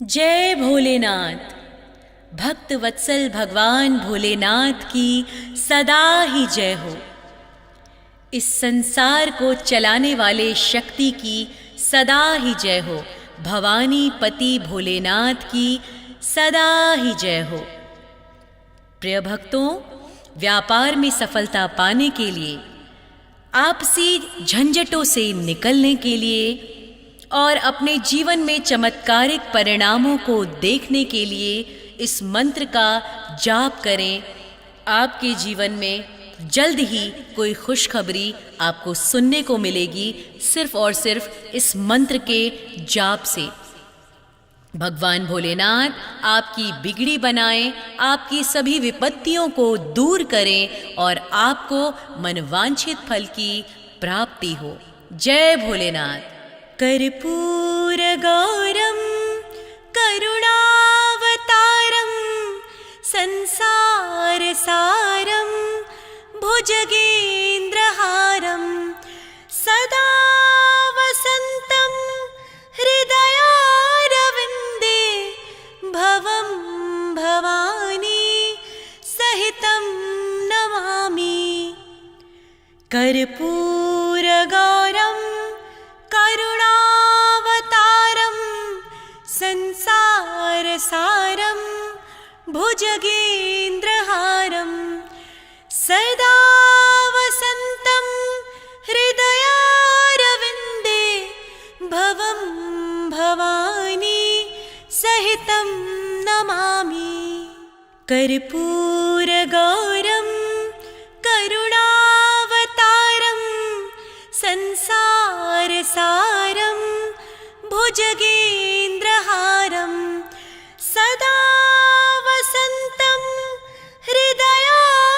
जय भोलेनाथ। भक्त वत्सल भगवान भोलेनाथ की सदा ही जय हो। इस संसार को चलाने वाले शक्ति की सदा ही जय हो। भवानी पति भोलेनाथ की सदा ही जय हो। प्रिय भक्तों, व्यापार में सफलता पाने के लिए, आपसी झंझटों से निकलने के लिए और अपने जीवन में चमत्कारिक परिणामों को देखने के लिए इस मंत्र का जाप करें। आपके जीवन में जल्द ही कोई खुशखबरी आपको सुनने को मिलेगी, सिर्फ और सिर्फ इस मंत्र के जाप से। भगवान भोलेनाथ आपकी बिगड़ी बनाएं, आपकी सभी विपत्तियों को दूर करें और आपको मनवांछित फल की प्राप्ति हो। जय भोलेनाथ। कर्पूर गौरम करुणावतारम संसार सारम भुजगेन्द्रहारम सदा वसंतम हृदयारविंदे भवं भवानी सहितं नमामि। कर्पूर गौरम करुणावतारम संसार सारम भुजगेन्द्रहारम सदा वसंतम हृदयारविंदे भवं भवानी सहितं नमामि। कर्पूर गौरम करुणावतारम संसार सारम भुजगेन्द्रहारम सदा वसंतम हृदयारविंदे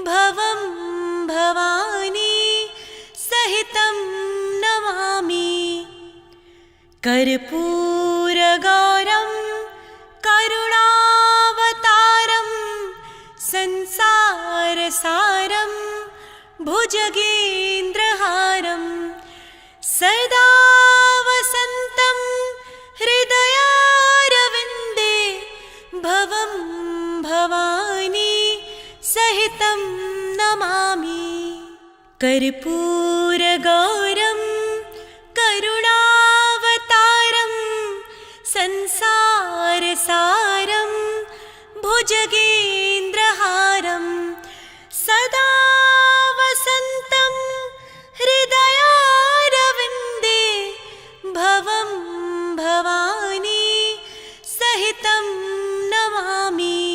भवं भवानी सहितं नमामि। कर्पूर गौरम करुणावतारम संसार सारम भुजगेन्द्रहारम सदा वसंतम हृदयारविंदे भवं भवानी सहितं नमामि। कर्पूर गौरम करुणावतारम संसार सारम भुजगेन्द्रहारम सदा वसंतम हृदयारविंदे भवं भवानी सहितं नमामि।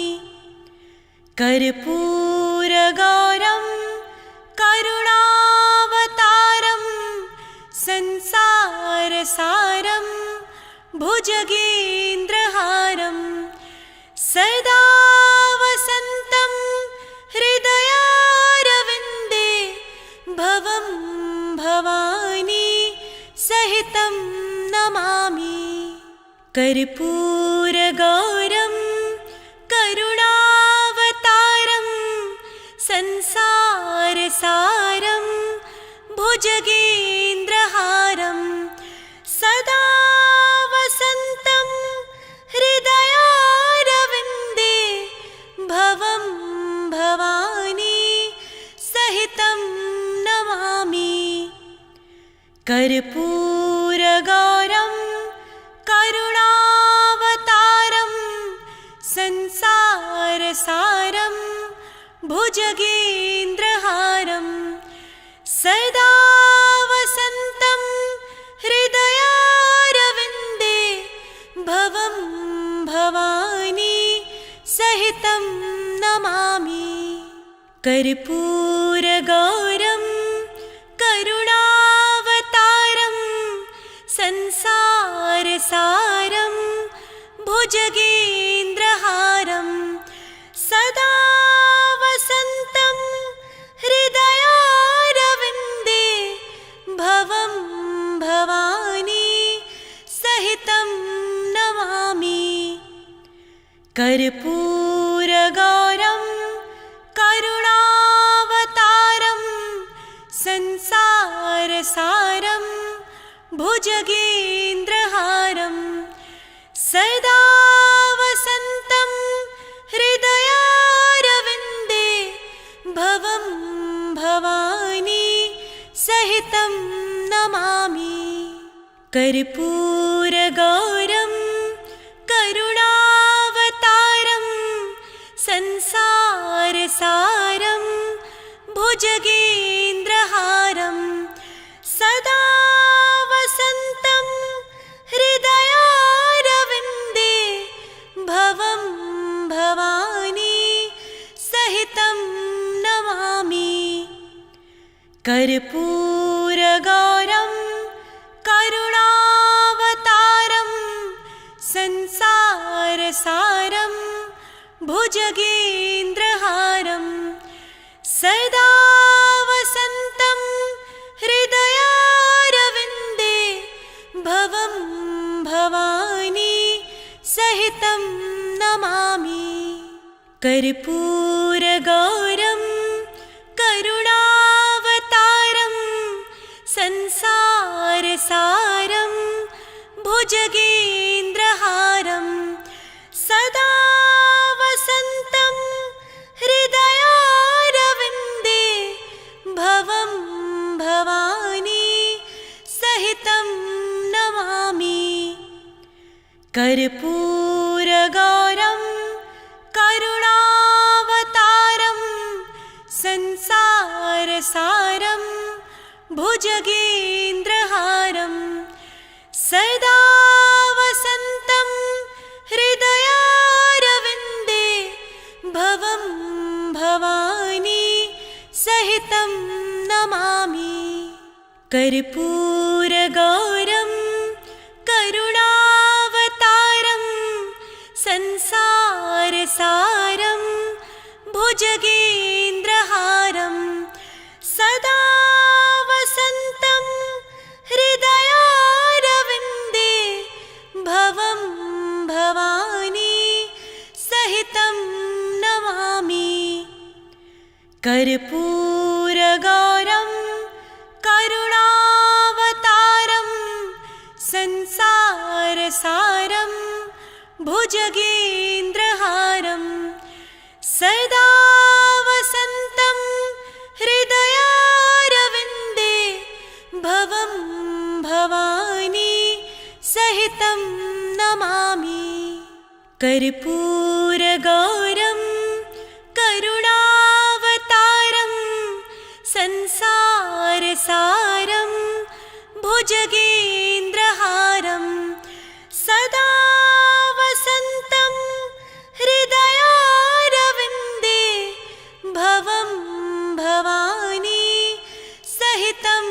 कर्पूर गौरम करुणावतारम संसार सारम भुजगेन्द्रहारम सदा वसंतम हृदयारविंदे भवं भवानी सहितं नमामि। कर्पूर गौरम करुणावतारम संसार सारम भुजगेन्द्रहारम सदा वसंतम हृदयारविंदे भवं भवानी सहितं नमामि। कर्पूर गौरम करुणावतारम संसार सारम भुजगेन्द्रहारम सदा वसंतम हृदयारविंदे भवं भवानी सहितं नमामि। कर्पूर गौरम करुणावतारम संसार सारम भुजगेन्द्रहारम सदा वसंतम हृदयारविंदे भवं भवानी सहितं नमामि। कर्पूर गौरम करुणावतारम संसार सारम भुजगेन्द्रहारम कर्पूरगौरं करुणावतारं संसारसारं भुजगेन्द्रहारं सदा वसन्तं हृदयारविन्दे भवं भवानी सहितं नमामि। कर्पूरगौरं करुणावतारं संसारसारं भुजगेन्द्रहारं सदा वसन्तं हृदयारविन्दे भवं भवानी सहितं नमामि। कर्पूरगौरं करुणावतारं संसारसारं भुजगेन्द्रहारं सदा वसन्तं हृदयारविन्दे भवं भवानी सहितं नमामि। कर्पूरगौरं करुणावतारं संसारसारं भुजगेन्द्रहारं सदा वसन्तं हृदयारविन्दे भवं भवानी सहितं नमामि। कर्पूरगौरं करुणावतारं संसारसारं भुजगेन्द्रहारं सदा वसन्तं हृदयारविन्दे भवं भवानी सहितं नमामि। कर्पूरगौरं करुणावतारं संसारसारं भुजगेन्द्रहारं सदा वसन्तं हृदयारविन्दे भवं भवानी सहितं नमामि। कर्पूरगौरं करुणावतारं संसारसारं भुजगेन्द्रहारं सदा वसन्तं हृदयारविन्दे भवं भवानी सहितं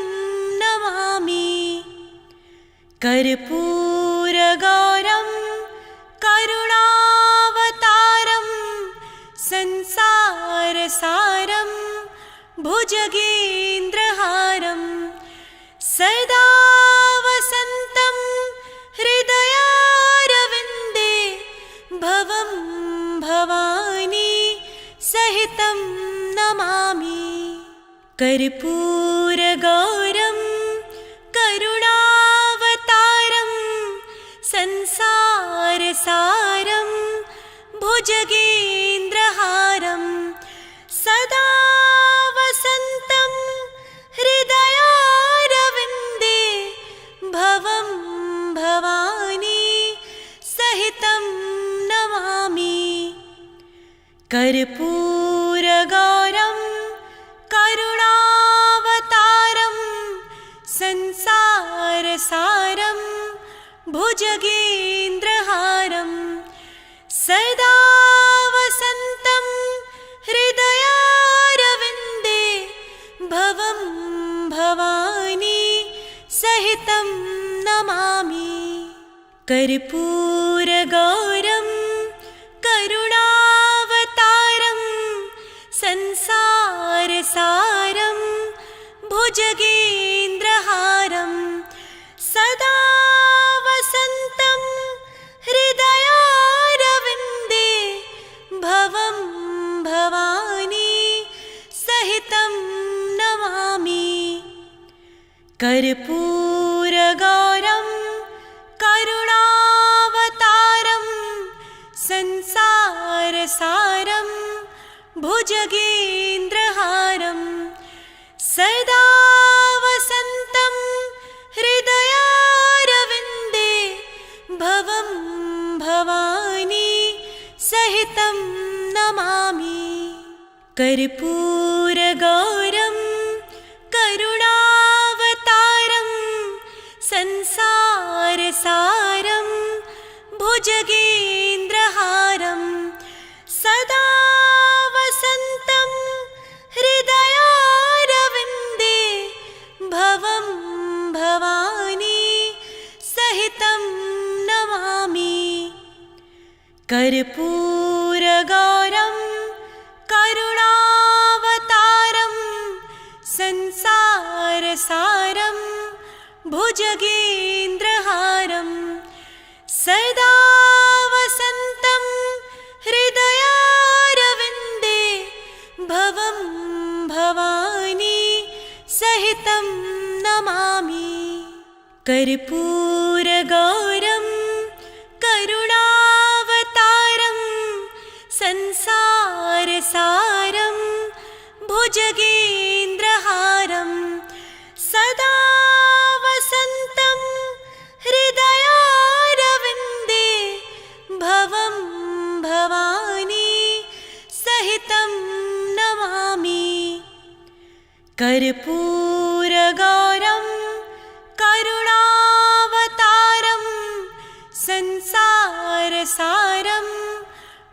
नमामि। कर्पूरगौरं करुणावतारं संसारसारं भुजगेन्द्रहारं सदा वसन्तं हृदयारविन्दे भवं भवानी सहितं नमामि। कर्पूरगौरं करुणावतारं संसारसारं भुजगेन्द्रहारं सदा वसन्तं हृदयारविन्दे भवं भवानी सहितं नमामि। कर्पूरगौरं करुणावतारं संसारसारं भुजगेन्द्रहारं सदा वसन्तं हृदयारविन्दे भवं भवानी सहितं नमामि। कर्पूरगौरं करुणावतारं संसारसारं भुजगेन्द्रहारं सदा वसन्तं हृदयारविन्दे भवं भवानी सहितं नमामि। कर्पूरगौरं करुणावतारं संसारसारं भुजगेन्द्रहारं सदा वसन्तं हृदयारविन्दे कर्पूरगौरं करुणावतारं संसारसारं भुजगेन्द्रहारं सदा वसन्तं हृदयारविन्दे भवं भवानी सहितं नमामि। कर्पूरगौरं करुणावतारं संसारसारं भुजगेन्द्रहारं सदा वसन्तं हृदयारविन्दे भवं भवानी सहितं नमामि। कर्पूरगौरं करुणावतारं संसारसारं भुजगेन्द्रहारं सदा वसन्तं हृदयारविन्दे भवं भवानी सहितं नमामि। कर्पूरगौरं करुणावतारं संसारसारं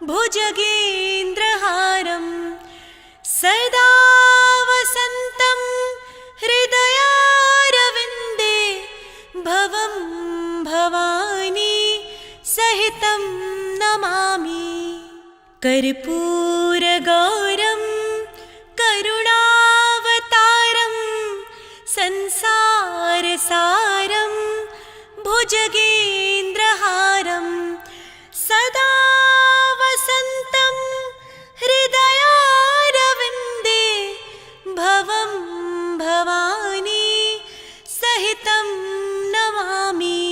भुजगेन्द्रहारं सदा वसन्तं हृदयारविन्दे भवं भवानी सहितं नमामि। कर्पूरगौरं करुणावतारं संसारसारं भुजगेन्द्रहारं सदा वसन्तं हृदयारविन्दे भवं भवानी सहितं नमामि।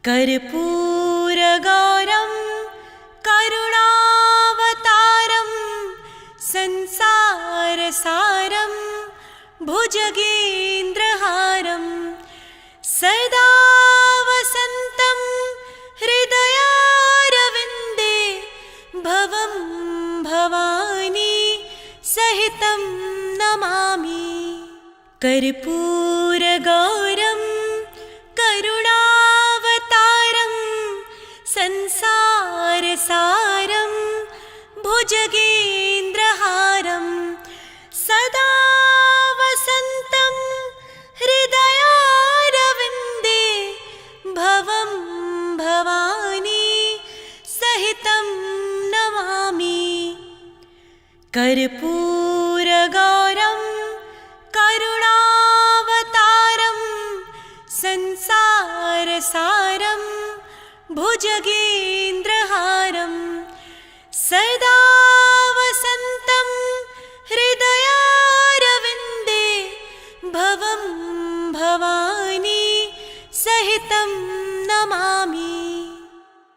कर्पूरगौरं करुणावतारं संसारसारं भुजगेन्द्रहारं सदा वसन्तं हृदयारविन्दे भवं भवानी सहितं नमामि। कर्पूरगौरं करुणावतारं संसारसारं भुजगेन्द्रहारं सदा वसन्तं हृदयारविन्दे भवं भवानी सहितं नमामि। कर्पूरगौरं करुणावतारं संसारसारं भुजगेन्द्रहारं सदा